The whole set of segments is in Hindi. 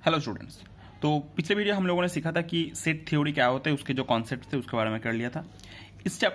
Hello students. तो पिछले वीडियो हम लोगों ने सीखा था कि सेट थ्योरी क्या होता है, उसके जो कॉन्सेप्ट थे उसके बारे में कर लिया था।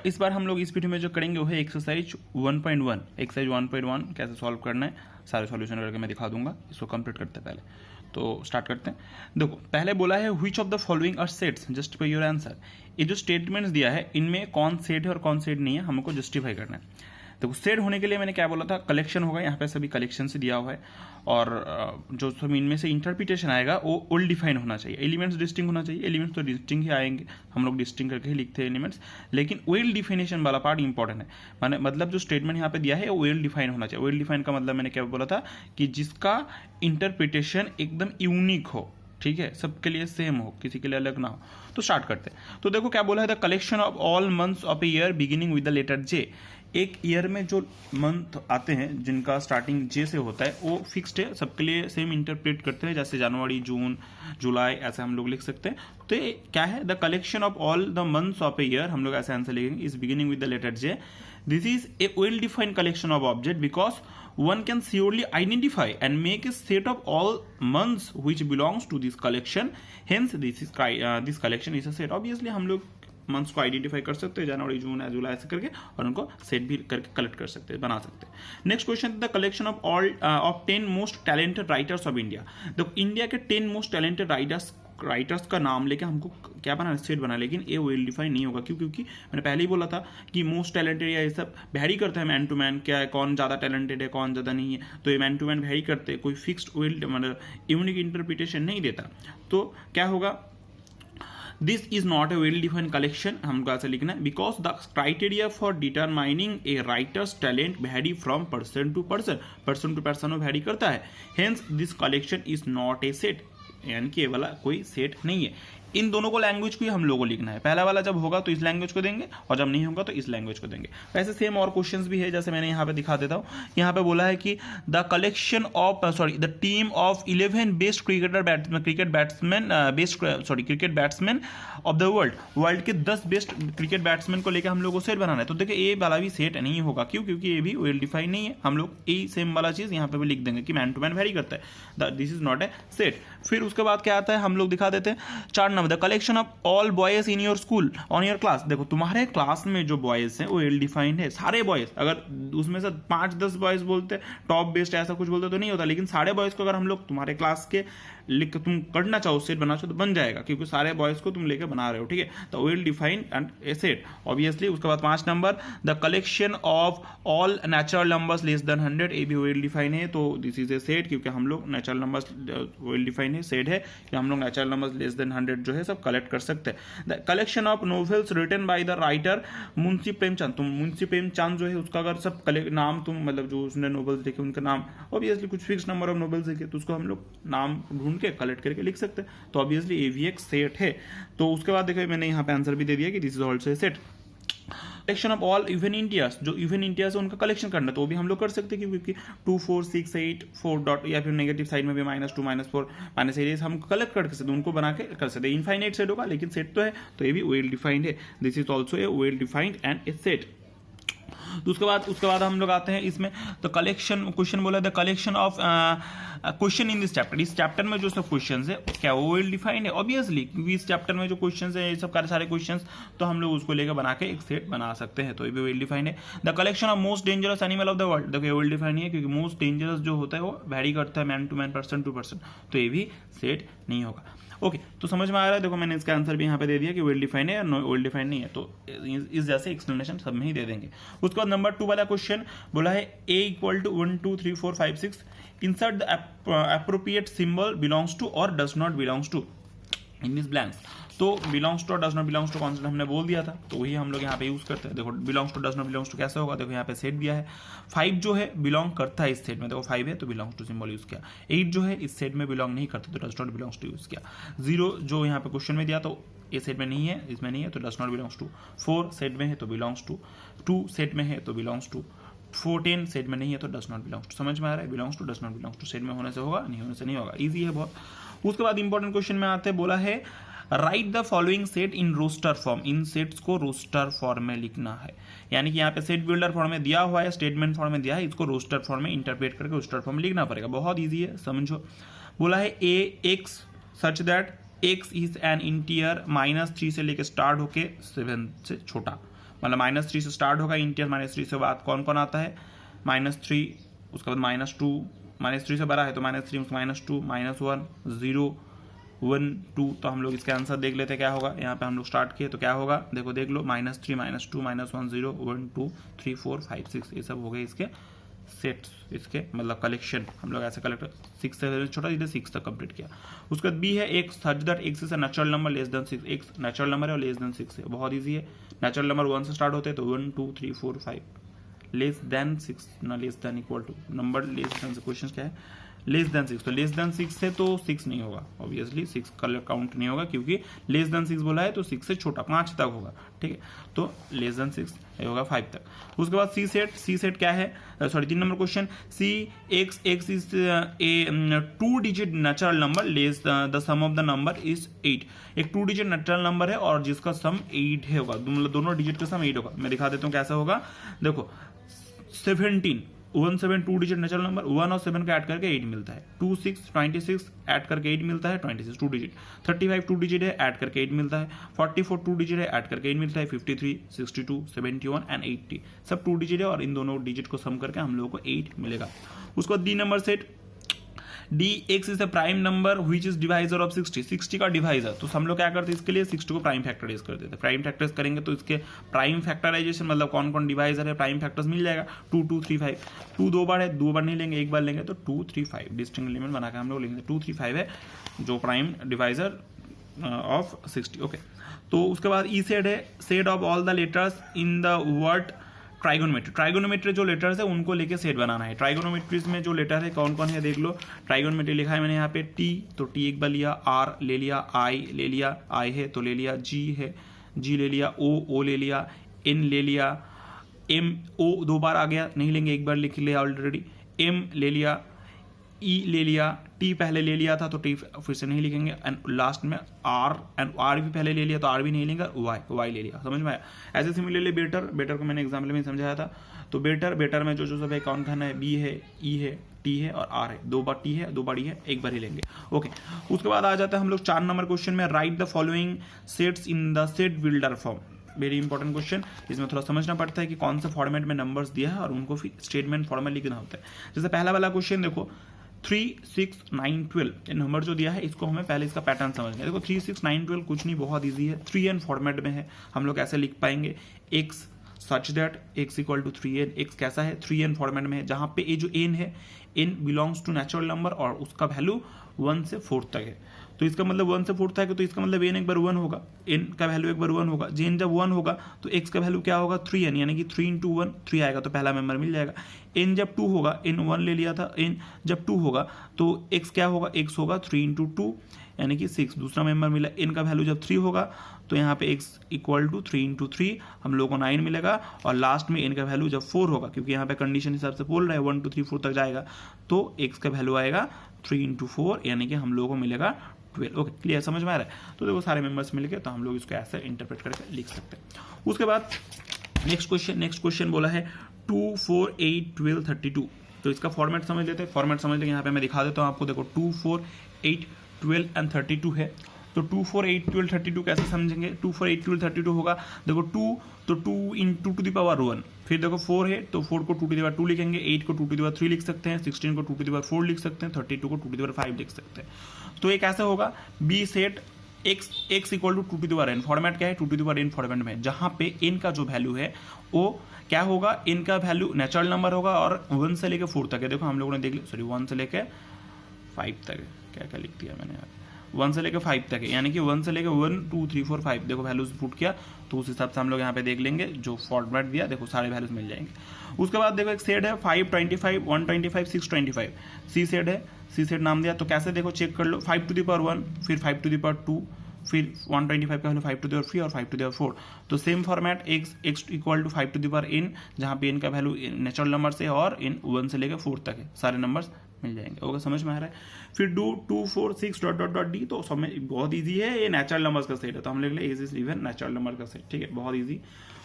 इस बार हम लोग इस वीडियो में जो करेंगे वो है एक्सरसाइज 1.1। एक्सरसाइज 1.1 कैसे सॉल्व करना है, सारे सॉल्यूशन करके मैं दिखा दूंगा। इसको कंप्लीट करते हैं। पहले तो स्टार्ट करते हैं। देखो, पहले बोला है which of the following are sets, justify your answer. ये जो स्टेटमेंट्स दिया है इनमें कौन सेट है और कौन सेट नहीं है हमको जस्टिफाई करना है। देखो, सेट होने के लिए मैंने क्या बोला था, कलेक्शन होगा। यहाँ पे सभी कलेक्शन से दिया हुआ है और जो सब इनमें से इंटरप्रिटेशन आएगा वो ओल्ड डिफाइन होना चाहिए। एलिमेंट्स डिस्टिंग होना चाहिए। एलिमेंट्स तो डिस्टिंग ही आएंगे, हम लोग डिस्टिंग करके ही लिखते हैं एलिमेंट्स, लेकिन वेल डिफिनेशन वाला पार्ट इंपॉर्टेंट है। मतलब जो स्टेटमेंट यहाँ पे दिया है वो वेल डिफाइन होना चाहिए। वेल डिफाइन का मतलब मैंने क्या बोला था कि जिसका इंटरप्रिटेशन एकदम यूनिक हो, ठीक है, सबके लिए सेम हो, किसी के लिए अलग ना हो। तो स्टार्ट करते हैं। तो देखो क्या बोला है, the collection of all months of a year beginning with the letter J. एक ईयर में जो मंथ आते हैं जिनका स्टार्टिंग जे से होता है वो फिक्स्ड है, सबके लिए सेम इंटरप्रेट करते हैं। जैसे जनवरी, जून, जुलाई, ऐसे हम लोग लिख सकते हैं। तो ये क्या है, the collection of all the months of a year, हम लोग ऐसे आंसर लिखेंगे, is beginning with the letter J. This is a well defined collection of object because one can surely identify and make a set of all months which belongs to this collection. Hence this collection is a set. Obviously हम लोग मंथ्स को आइडेंटिफाई कर सकते हैं, जनवरी, जून, जुलाई ऐसे करके, और उनको सेट भी करके कलेक्ट कर सकते हैं, बना सकते हैं। Next question, the collection of all of 10 most talented writers of India. तो इंडिया के 10 मोस्ट टैलेंटेड राइटर्स का नाम लेके हमको क्या बनाना, सेट बना, लेकिन ये वेल डिफाइन नहीं होगा। क्यों? क्योंकि मैंने पहले ही बोला था कि मोस्ट टैलेंटेड या ये सब वैरी करता है मैन टू मैन, क्या है, कौन ज़्यादा टैलेंटेड है, कौन ज़्यादा नहीं है, तो ये मैन टू मैन वैरी करते हैं, कोई फिक्स्ड वेल मतलब यूनिक इंटरप्रिटेशन नहीं देता। तो क्या होगा, this is not a well defined collection, हमको ऐसा लिखना है, because the criteria for determining a writer's talent vary from person to person वो वैरी करता है। Hence this collection is not a set, यानी कि ये वाला कोई सेट नहीं है। इन दोनों को लैंग्वेज को ही हम लोगों को लिखना है। पहला वाला जब होगा तो इस लैंग्वेज को देंगे और जब नहीं होगा तो इस लैंग्वेज को देंगे। वैसे सेम और क्वेश्चंस भी है, जैसे मैंने यहाँ पे दिखा देता हूँ। यहाँ पे बोला है कि the collection of the team of 11 best cricket batsman of the world के 10 बेस्ट क्रिकेट बैट्समैन को लेकर हम लोग को सेट बनाना है। तो देखिए ये वाला भी सेट नहीं होगा। क्यों? क्योंकि ये भी वेल डिफाइन नहीं है। हम लोग यही सेम वाला चीज यहाँ पे भी लिख देंगे कि मैन टू मैन वैरी करता है, this is not a set. फिर उसके बाद क्या आता है, हम लोग दिखा देते हैं chart the collection of all boys in your school on your class. देखो, तुम्हारे क्लास में जो बॉयज हैं वो वेल डिफाइंड है, सारे बॉयज। अगर उसमें से 5-10 बॉयज बोलते टॉप बेस्ट ऐसा कुछ बोलते तो नहीं होता, लेकिन सारे बॉयज को अगर हम लोग तुम्हारे क्लास के लिख तुम करना चाहो, सेट बनाना चाहो तो बन जाएगा, क्योंकि सारे बॉयज को तुम लेकर बना रहे हो, ठीक है। तो well defined and A set obviously. उसके बाद 5 number, the collection of all natural numbers less than 100, ये भी वेल डिफाइन है, तो दिस इज ए सेट, क्योंकि हम लोग नेचुरल नंबर्स वेल डिफाइन है, सेट है कि हम लोग नेचुरल नंबर्स लेस देन 100 जो है सब कलेक्ट कर सकते हैं। The collection of novels written by the writer Munshi Premchand, तुम मुंशी प्रेमचंद जो है उसका अगर सब नाम तुम मतलब जो उसने नोवेल्स लिखे उनका नाम, ऑब्वियसली कुछ फिक्स नंबर ऑफ नोवेल्स लिखे तो उसको हम लोग नाम ढूंढ के कलेक्ट करके लिख सकते हैं। तो ऑब्वियसली ये भी एक सेट है। तो उसके बाद देखो मैंने यहाँ पे आंसर भी दे दिया कि this is also a set. Collection of all even India's, जो इवन इंडियाज है उनका कलेक्शन करना तो वो भी हम लोग कर सकते हैं, क्योंकि 2, 4, 6, 8, 4 डॉट या फिर नेगेटिव साइड में भी -2, -4, -8 हम कलेक्ट कर सकते हैं, उनको बना के कर सकते हैं। इनफाइनाइट सेट होगा लेकिन सेट तो है, तो ये भी वेल डिफाइंड है। This is also a well defined and A set. तो उसके बाद हम लोग आते हैं इसमें, तो कलेक्शन क्वेश्चन बोला the collection of question in this chapter. इस चैप्टर में जो सब क्वेश्चंस है क्या वो वेल डिफाइंड है? ऑब्वियसली, क्योंकि इस चैप्टर में जो क्वेश्चंस है ये सब सारे क्वेश्चंस तो हम लोग उसको लेकर बना के एक सेट बना सकते हैं, तो ये भी वेल डिफाइंड है। The collection of most dangerous animal of the world, देखो वेल डिफाइंड है, क्योंकि मोस्ट डेंजरस जो होता है वो वैरी करता है man to man, person to person, तो ये भी सेट नहीं होगा। ओके, तो समझ में आ रहा है। देखो मैंने इसका आंसर भी यहाँ पे दे दिया कि वेल डिफाइंड है या वेल डिफाइंड नहीं है, तो इस जैसे एक्सप्लेनेशन सब में ही दे देंगे। उसके बाद नंबर 2 वाला क्वेश्चन बोला है A = 1, 2, 3, 4, 5, 6 insert the appropriate symbol belongs to or does not belongs to in this blanks। तो बिलोंग्स टू और does not belongs to concept हमने बोल दिया था, तो वही हम लोग यहाँ पे यूज करते हैं। देखो belongs to does not belongs to कैसे होगा, देखो यहाँ पे सेट दिया है, 5 जो है बिलोंग करता है इस सेट में, देखो 5 है तो बिलोंग्स टू सिंबल यूज किया। 8 जो है इस सेट में बिलोंग नहीं करता तो does not belongs to use किया। 0 जो यहाँ पे क्वेश्चन में दिया तो ये सेट में नहीं है, इसमें नहीं है तो does not belongs to. 4 set में है तो बिलोंग्स टू। 2 सेट में है तो बिलोंग्स टू। 14 सेट में नहीं है तो डज नॉट बिलोंग्स टू। समझ में आ रहा है, belongs to does not belongs to, set में होने से होगा, नहीं होने से नहीं होगा, इजी है बहुत। उसके बाद इंपॉर्टेंट क्वेश्चन में आते हैं, बोला है write the following set in roster form. इन सेट्स को रोस्टर फॉर्म में लिखना है, यानी कि यहाँ पे सेट बिल्डर फॉर्म में दिया हुआ है, स्टेटमेंट फॉर्म में दिया है, इसको रोस्टर फॉर्म में इंटरप्रेट करके रोस्टर फॉर्म में लिखना पड़ेगा। बहुत ईजी है, समझो। बोला है A X such that X is an interior -3 से लेके स्टार्ट होके 7 से छोटा, मतलब -3 से स्टार्ट होगा इंटीरियर, -3 से बाद कौन कौन आता है -3, उसके बाद -2, -3 से बड़ा है तो -3, -2, -1, 0, 1, 2। तो हम लोग इसका आंसर देख लेते हैं क्या होगा। यहाँ पे हम लोग स्टार्ट किए तो क्या होगा, देखो देख लो, -3, -2, -1, 0, 1, 2, 3, 4, 5, 6 ये सब हो गए इसके सेट्स, इसके मतलब कलेक्शन। हम लोग ऐसे कलेक्ट 6 से छोटा इधर 6 तक कंप्लीट किया। उसके बाद बी है एक सच that X is a natural number less than 6, एक नेचुरल नंबर है और लेस देन 6 है, बहुत ईजी है। नेचुरल नंबर 1 से स्टार्ट होते हैं तो 1, 2, 3, 4, 5, लेस देन 6 ना less than equal to, number less than से क्वेश्चन क्या है, लेस देन 6, तो लेस देन 6 से तो 6 नहीं होगा, ऑब्वियसली 6 कलर काउंट नहीं होगा क्योंकि लेस देन 6 बोला है तो 6 से छोटा 5 तक होगा, ठीक है। तो लेस देन 6 ये होगा 5 तक। उसके बाद सी सेट क्या है, sorry 3 number question, C X is a 2 digit natural number less the sum of the number is 8, एक 2 डिजिट नेचुरल नंबर है और जिसका सम 8 है होगा, मतलब दोनों डिजिट का सम 8 होगा। मैं दिखा देता हूँ कैसा होगा, देखो 17 17 2 डिजिट नेचुरल नंबर, 1 और 7 का ऐड करके 8 मिलता है, 2 6 26 ऐड करके 8 मिलता है, 26 2 डिजिट, 35 2 डिजिट है ऐड करके 8 मिलता है, 44 2 डिजिट है ऐड करके 8 मिलता है, 53 62 71 एंड 80 सब 2 डिजिट है और इन दोनों डिजिट को सम करके हम लोगों को 8 मिलेगा। उसको D number set, D X is the prime number which is divisor of 60 का डिवाइजर, तो हम लोग क्या करते हैं इसके लिए 60 को प्राइम फैक्टराइज कर देते हैं। प्राइम फैक्टराइज करेंगे तो इसके प्राइम फैक्टराइजेशन मतलब कौन कौन डिवाइजर है प्राइम फैक्टर्स मिल जाएगा, 2 2 3 5, 2 2 बार है, 2 बार नहीं लेंगे, एक बार लेंगे तो 2 3 5 डिस्टिंक्ट एलिमेंट बनाकर हम लोग लेंगे, 2 3 5 है जो प्राइम डिवाइजर ऑफ 60। ओके, तो उसके बाद ई सेड है said of all the letters in the word trigonometry जो लेटर्स है उनको लेके सेट बनाना है। ट्राइगोनोमेट्रीज में जो लेटर है कौन कौन है देख लो, ट्राइगोनोमेट्री लिखा है मैंने यहाँ पे टी, तो टी एक बार लिया, आर ले लिया, आई ले लिया, आई है तो ले लिया, जी है जी ले लिया, ओ ले लिया, एन ले लिया, एम ओ 2 बार आ गया नहीं लेंगे, एक बार लिख लिया ऑलरेडी, एम ले लिया, ई ले लिया, टी पहले ले लिया था तो टी फिर से नहीं लिखेंगे, एंड लास्ट में आर, एंड आर भी पहले ले लिया तो आर भी नहीं लेंगे, वाई ले लिया, समझ में आया। ऐसे सिमिलरली बेटर को मैंने एग्जाम्पल में समझाया था, तो बेटर में जो सब है कौन खाना है, बी है, ई है, टी है और आर है, 2 बार टी है 2 बार ई है, एक बार ही लेंगे। ओके, उसके बाद आ जाता है हम लोग 4 नंबर क्वेश्चन में, right the following sets in the set builder form. Very important question, इसमें थोड़ा समझना पड़ता है कि कौन से फॉर्मेट में नंबर्स दिया है और उनको फिर स्टेटमेंट फॉर्म में लिखना होता है। जैसे पहला वाला क्वेश्चन देखो 3 6 9 12 ये नंबर जो दिया है इसको हमें पहले इसका पैटर्न समझना है। देखो 3 6 9 12 कुछ नहीं, बहुत इजी है, 3n फॉर्मेट में है। हम लोग ऐसे लिख पाएंगे x such that x equal to 3n, x कैसा है 3n फॉर्मेट में है, जहां पे ये जो n है n belongs to natural number और उसका वैल्यू 1 से 4 तक है, तो इसका मतलब 1 से 4 तक है तो इसका मतलब n एक बार 1 होगा, n का वैल्यू एक बार 1 होगा, n जब 1 होगा तो x का वैल्यू क्या होगा 3n, यानी कि 3 × 1 3 आएगा तो पहला मेंबर मिल जाएगा। n जब 2 होगा, n 1 ले लिया था, n जब 2 होगा तो x क्या होगा, x होगा 3 × 2 यानी कि 6, दूसरा मेंबर मिला। n का वैल्यू जब 3 होगा तो यहाँ पे x इक्वल टू 3 × 3 हम लोगों को 9 मिलेगा, और लास्ट में n का वैल्यू जब 4 होगा, क्योंकि यहाँ पे कंडीशन हिसाब से बोल रहा है 1 2 3 4 तक जाएगा, तो x का वैल्यू आएगा 3 × 4 यानी कि हम लोगों को मिलेगा 12। ओके, क्लियर, समझ में आ रहा है। तो देखो सारे मेंबर्स मिलके तो हम लोग इसको ऐसे इंटरप्रेट करके लिख सकते हैं। उसके बाद नेक्स्ट क्वेश्चन बोला है 2 4 8 12 32, तो इसका फॉर्मेट समझ लेते हैं। फॉर्मेट समझ लेंगे, यहाँ पे मैं दिखा देता हूँ आपको। देखो 2 4 8 12 एंड 32 है, तो 2 4 8 12 32 कैसे समझेंगे, 2 4 8 12 32 होगा, देखो 2 तो 2 × 2 टू द पावर 1, फिर देखो 4 है तो 4 को 2 टू द पावर 2 लिखेंगे, 8 को 2 टू द पावर 3 लिख सकते हैं, 16 को 2 टू द पावर 4 लिख सकते हैं, 32 को 2 टू द पावर 5 लिख सकते हैं। तो ये कैसे होगा, B set x equal to 2 to the power n, format क्या है 2 to the power n format में, जहां पे n का जो वैल्यू है वो क्या होगा, n का वैल्यू नेचुरल नंबर होगा और 1 से लेकर 4 तक है। देखो हम लोगों ने देख लिया, सॉरी 1 से लेकर 5 तक है, क्या क्या लिख दिया मैंने यार, 1 से लेकर 5 तक है, यानी कि 1 से लेकर 1 2 3 4 5 देखो वैल्यूज पुट किया, तो उस हिसाब से हम लोग यहाँ पे देख लेंगे जो फॉर्मेट दिया, देखो सारे वैल्यूज मिल जाएंगे। उसके बाद देखो एक सेट है 5 25 125 625, सी सेट है, सी सेट नाम दिया, तो कैसे देखो चेक कर लो, 5 टू द पावर 1, फिर 5 टू द पावर 2, फिर 125 का वैल्यू 5 टू द पावर 3 और 5 टू द पावर 4, तो same format x equal to 5 to the power n, जहाँ पे n का वैल्यू नेचुरल नंबर से और n 1 से लेकर 4 तक है, सारे नंबर्स मिल जाएंगे। ओके, समझ में आ रहा है। फिर do 2 4 6 dot dot dot D, तो सब में बहुत ईजी है, ये नेचुरल नंबर्स का सेट है, तो हम लिख ले इज इवन नेचुरल नंबर का सेट, ठीक है, बहुत ईजी।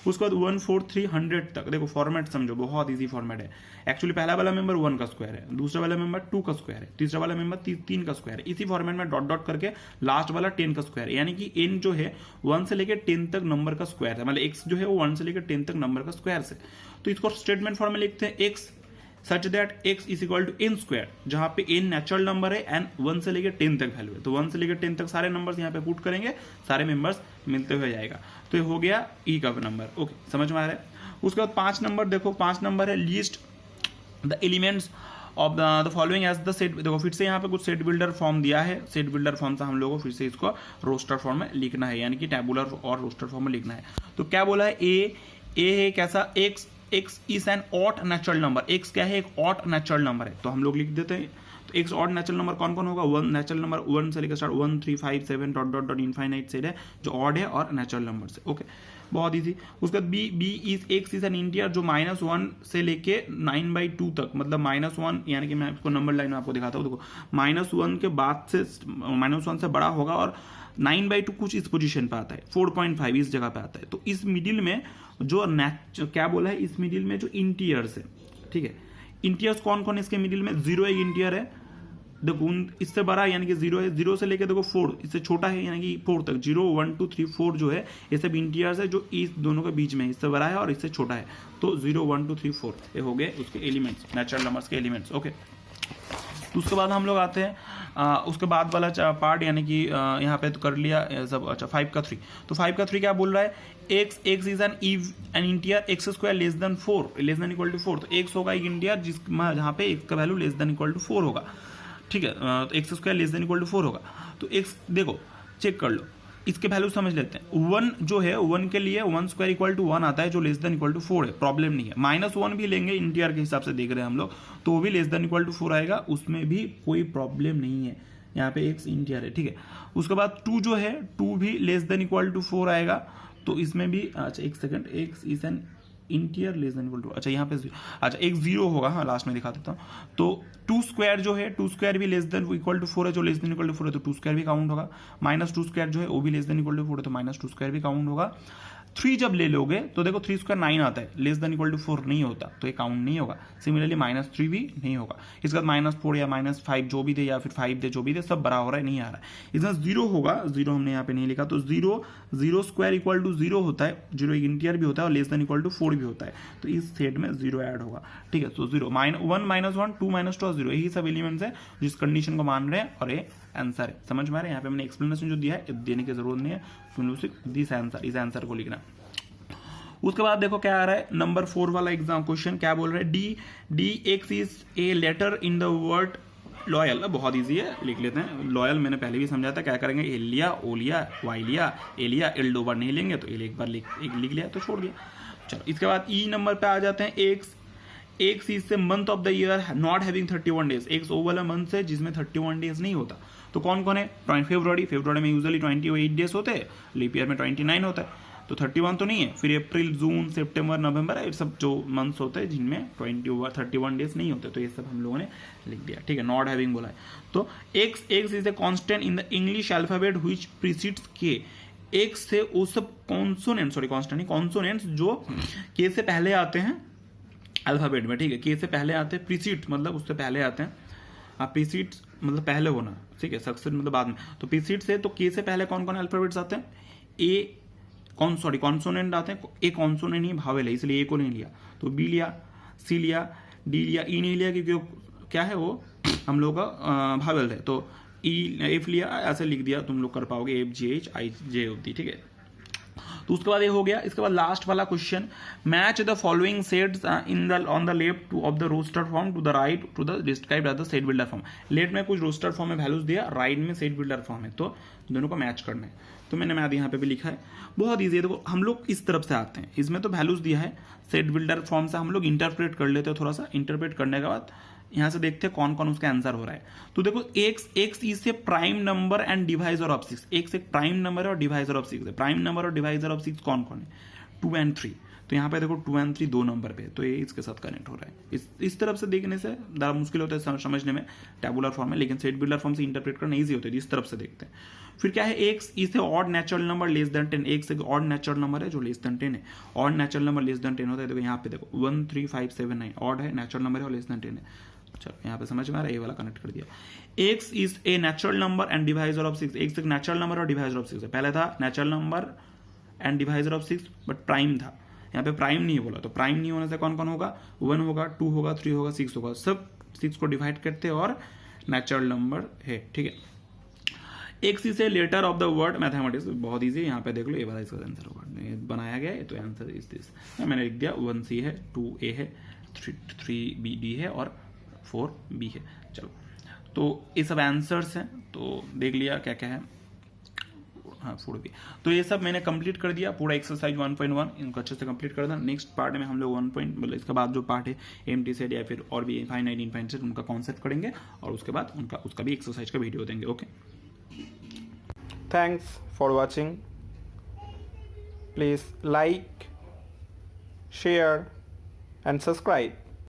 उसके बाद 1 4 3 100 तक, देखो फॉर्मेट समझो, बहुत ईजी फॉर्मेट है। एक्चुअली पहला वाला मेंबर 1 का स्क्वायर है, दूसरा वाला मेंबर 2 का स्क्वायर है, तीसरा वाला मेंबर 3 का स्क्वायर है। इसी फॉर्मेट में डॉट डॉट करके लास्ट वाला 10 का स्क्वायर है, यानी कि n जो है 1 से लेकर 10 तक नंबर का स्क्वायर है, मतलब x जो है वो 1 से लेकर 10 तक नंबर का स्क्वायर से। तो इसको स्टेटमेंट फॉर्म में लिखते हैं x such that x is equal to n square, जहां पे n नेचुरल नंबर है एंड 1 से लेकर 10 तक वैल्यू है, तो 1 से लेकर 10 तक सारे नंबर्स यहाँ पे पुट करेंगे, सारे मेंबर्स मिलते हुए जाएगा। तो ये हो गया e का नंबर। ओके, समझ में आ रहा है। उसके बाद 5 नंबर देखो, 5 नंबर है list the elements of the following as the set. देखो फिर से यहाँ पे कुछ सेट बिल्डर फॉर्म दिया है, सेट बिल्डर फॉर्म से हम लोगों को फिर से इसको रोस्टर फॉर्म में लिखना है, यानी कि टैबुलर और रोस्टर फॉर्म में लिखना है। तो क्या बोला है, ए है कैसा, x is N odd natural number, x क्या है, एक ऑड नेचुरल नंबर है, तो हम लोग लिख देते हैं। तो x ऑड नेचुरल नंबर कौन कौन होगा, 1 नेचुरल नंबर 1 से लेकर start 1 3 5 7 dot dot dot infinite set है जो ऑड है और नेचुरल नंबर से। ओके, बहुत इजी। उसके बाद b is x is an integer जो -1 से लेके 9/2 तक, मतलब -1, यानी कि मैं इसको नंबर लाइन में आपको दिखाता हूँ। देखो -1 के बाद से -1 से बड़ा होगा और 9/2 कुछ इस पोजीशन पे आता है, 4.5 इस जगह पे आता है। तो इस मिडिल में जो क्या बोला है, इस मिडिल में जो इंटीजर्स है, ठीक है, इंटीजर्स कौन कौन है इसके मिडिल में, 0 एक इंटीजर है, देखो इससे बड़ा यानी कि 0 है, 0 से लेकर देखो 4, इससे छोटा है यानी कि 4 तक, 0 1 2 3 4 जो है ये सब इंटीजर्स है जो इस दोनों के बीच में है, इससे बड़ा है और इससे छोटा है। तो 0 1 2 3 4 ये हो गए उसके एलिमेंट्स, नेचुरल नंबर्स के एलिमेंट्स। ओके, तो उसके बाद हम लोग आते हैं उसके बाद वाला पार्ट, यानी कि यहाँ पे तो कर लिया सब। अच्छा, 5 का 3, तो 5 का 3 क्या बोल रहा है, x is an integer x square less than 4 less than equal to 4, तो x होगा एक इंटीजर जहाँ पे x का value less than equal to 4 होगा, ठीक है, तो X square less than equal to 4 होगा। तो x देखो चेक कर लो, इसके वैल्यू समझ लेते हैं। 1 जो है 1 के लिए 1 स्क्वायर इक्वल टू 1 आता है जो लेस देन इक्वल टू 4 है, प्रॉब्लम नहीं है। -1 भी लेंगे इंटीजर के हिसाब से देख रहे हैं हम लोग, तो वो भी लेस देन इक्वल टू 4 आएगा, उसमें भी कोई प्रॉब्लम नहीं है, यहाँ पे x इंटीजर है, ठीक है। उसके बाद 2 जो है 2 भी लेस देन इक्वल टू 4 आएगा, तो इसमें भी अच्छा एक second, x is an integer less than equal to, अच्छा यहाँ पे अच्छा एक 0 होगा, हाँ लास्ट में दिखा देता हूँ। तो 2 स्क्वायर जो है 2 स्क्वायर भी लेस देन इक्वल टू 4 है, जो लेस देन इक्वल टू 4 है, तो 2 स्क्वायर भी काउंट होगा। -2 स्क्वायर जो है वो भी लेस देन इक्वल टू 4 है, तो -2 स्क्वायर भी काउंट होगा। 3 जब ले लोगे तो देखो 3 स्क्वायर 9 आता है, लेस देन इक्वल टू 4 नहीं होता, तो ये काउंट नहीं होगा। सिमिलरली -3 भी नहीं होगा। इसके बाद -4 या -5 जो भी दे या फिर 5 दे, जो भी दे सब बड़ा हो रहा है, नहीं आ रहा है। इसमें 0 होगा, 0 हमने यहाँ पे नहीं लिखा, तो 0 स्क्वायर इक्वल टू 0 होता है, 0 एक इंटीजर भी होता है और लेस देन इक्वल टू 4 भी होता है, तो इस सेट में 0 ऐड होगा, ठीक है। तो 0 1 -1 2 -2 और 0 यही सब एलिमेंट्स है जिस कंडीशन को मान रहे हैं, और ये आंसर है। समझ में आ रहा है, यहाँ पे मैंने एक्सप्लेनेशन जो दिया है देने की जरूरत नहीं है, दिस आंसर, इस आंसर को लिखना। उसके बाद देखो क्या आ रहा है, नंबर 4 वाला एग्जाम क्वेश्चन क्या बोल रहा है, D X is a letter in the word loyal. बहुत इजी है, लिख लेते हैं। लॉयल मैंने पहले भी समझा था, क्या करेंगे, एल लिया, ओ लिया, वाई लिया, ए लिया, एल 2 बार नहीं लेंगे, तो एल एक बार लिख लिया तो छोड़ दिया। चलो इसके बाद ई नंबर पे आ जाते हैं, एक्स इज से month of the year not having 31 days, X O वाला मंथ है जिसमें 31 डेज नहीं होता। तो कौन कौन है, फरवरी में यूजुअली 28 डेज होते हैं, लीप ईयर में 29 होता है, तो 31 तो नहीं है। फिर अप्रैल, जून, सितंबर, नवंबर, ये सब जो मंथ्स होते हैं जिनमें 31 डेज नहीं होते, तो ये सब हम लोगों ने लिख दिया, ठीक है। नॉट हैविंग बोला है, तो x is a constant in the English alphabet which precedes के। एक्स से वो सब कॉन्सोनेंट्स जो के से पहले आते हैं अल्फाबेट में, ठीक है। के से पहले आते हैं, प्रीसीड मतलब उससे पहले आते हैं, प्रीसीड मतलब पहले होना, ठीक है, सक्सेस मतलब बाद में। तो प्रीसीड से, तो के से पहले कौन कौन अल्फाबेट्स आते हैं, ए कॉन्सोनेंट आते हैं, ए कॉन्सोनेंट ही भावेल है, इसलिए ए को नहीं लिया, तो बी लिया, सी लिया, डी लिया, ई नहीं लिया क्योंकि क्या है वो हम लोग का भावेल है, तो ई एफ लिया, ऐसे लिख दिया, तुम लोग कर पाओगे, एफ जी एच आई जे होती, ठीक है। तो उसके बाद ये हो गया। इसके बाद लास्ट वाला question, match the following sets in the on the left of the roster form to the right to the described as the set builder form. Left में कुछ रोस्टर फॉर्म में वैल्यूज दिया, राइट में सेट बिल्डर फॉर्म है, तो दोनों को मैच करना है। तो मैंने मैथ यहाँ पे भी लिखा है, बहुत ईजी है। देखो हम लोग इस तरफ से आते हैं, इसमें तो वैल्यूज दिया है, सेट बिल्डर फॉर्म से हम लोग इंटरप्रेट कर लेते हैं, थोड़ा सा इंटरप्रेट करने के बाद यहाँ से देखते हैं कौन कौन उसका आंसर हो रहा है। तो देखो एक्स इज से prime number and divisor of 6, x एक प्राइम नंबर है और डिवाइजर ऑफ 6 है। प्राइम नंबर और डिवाइजर ऑफ 6 कौन कौन है, 2 and 3। तो यहाँ पे देखो 2 and 3 दो नंबर पे, तो ये इसके साथ कनेक्ट हो रहा है। इस तरफ से देखने से ज़्यादा मुश्किल होता है समझने में टेबुलर फॉर्म में, लेकिन सेट बिल्डर फॉर्म से इंटरप्रेट करना ईजी होता है इस तरफ से देखते हैं। फिर क्या है, एक इसे odd natural number less then 10, एक से ऑड नेचुरल नंबर है जो लेस देन 10 है। Odd natural number less then 10 होता है, देखो यहाँ पे देखो 1 3 5 7 9 ऑड है, नेचुरल नंबर है और लेस देन 10 है। चलो यहाँ पे समझ में आ रहा है, ये वाला कनेक्ट कर दिया। X is a natural number and divisor of 6, x एक नेचुरल नंबर और डिवाइजर ऑफ 6 है। पहले था natural number and divisor of 6 but prime था, यहाँ पे प्राइम नहीं बोला, तो प्राइम नहीं होने से कौन कौन होगा, 1 होगा, 2 होगा, 3 होगा, 6 होगा, सब 6 को डिवाइड करते और नेचुरल नंबर है, ठीक है। X is a letter of the word mathematics, बहुत ईजी, यहाँ पे देख लो, ये वाला इसका आंसर होगा, बनाया गया है तो आंसर इज दिस, मैंने लिख दिया 1C है, 2A है, 3B है और 4B है। चलो तो ये सब आंसर्स हैं, तो देख लिया क्या क्या है, हाँ 4B। तो ये सब मैंने कंप्लीट कर दिया, पूरा एक्सरसाइज 1.1 इनको अच्छे से कंप्लीट कर देना। नेक्स्ट पार्ट में हम लोग 1 मतलब इसके बाद जो पार्ट है एम्प्टी सेट या फिर और भी फाइनाइट इनफाइनाइट सेट, उनका कॉन्सेप्ट करेंगे और उसके बाद उसका भी एक्सरसाइज का वीडियो देंगे। Okay, Thanks for watching. Please like, share and subscribe.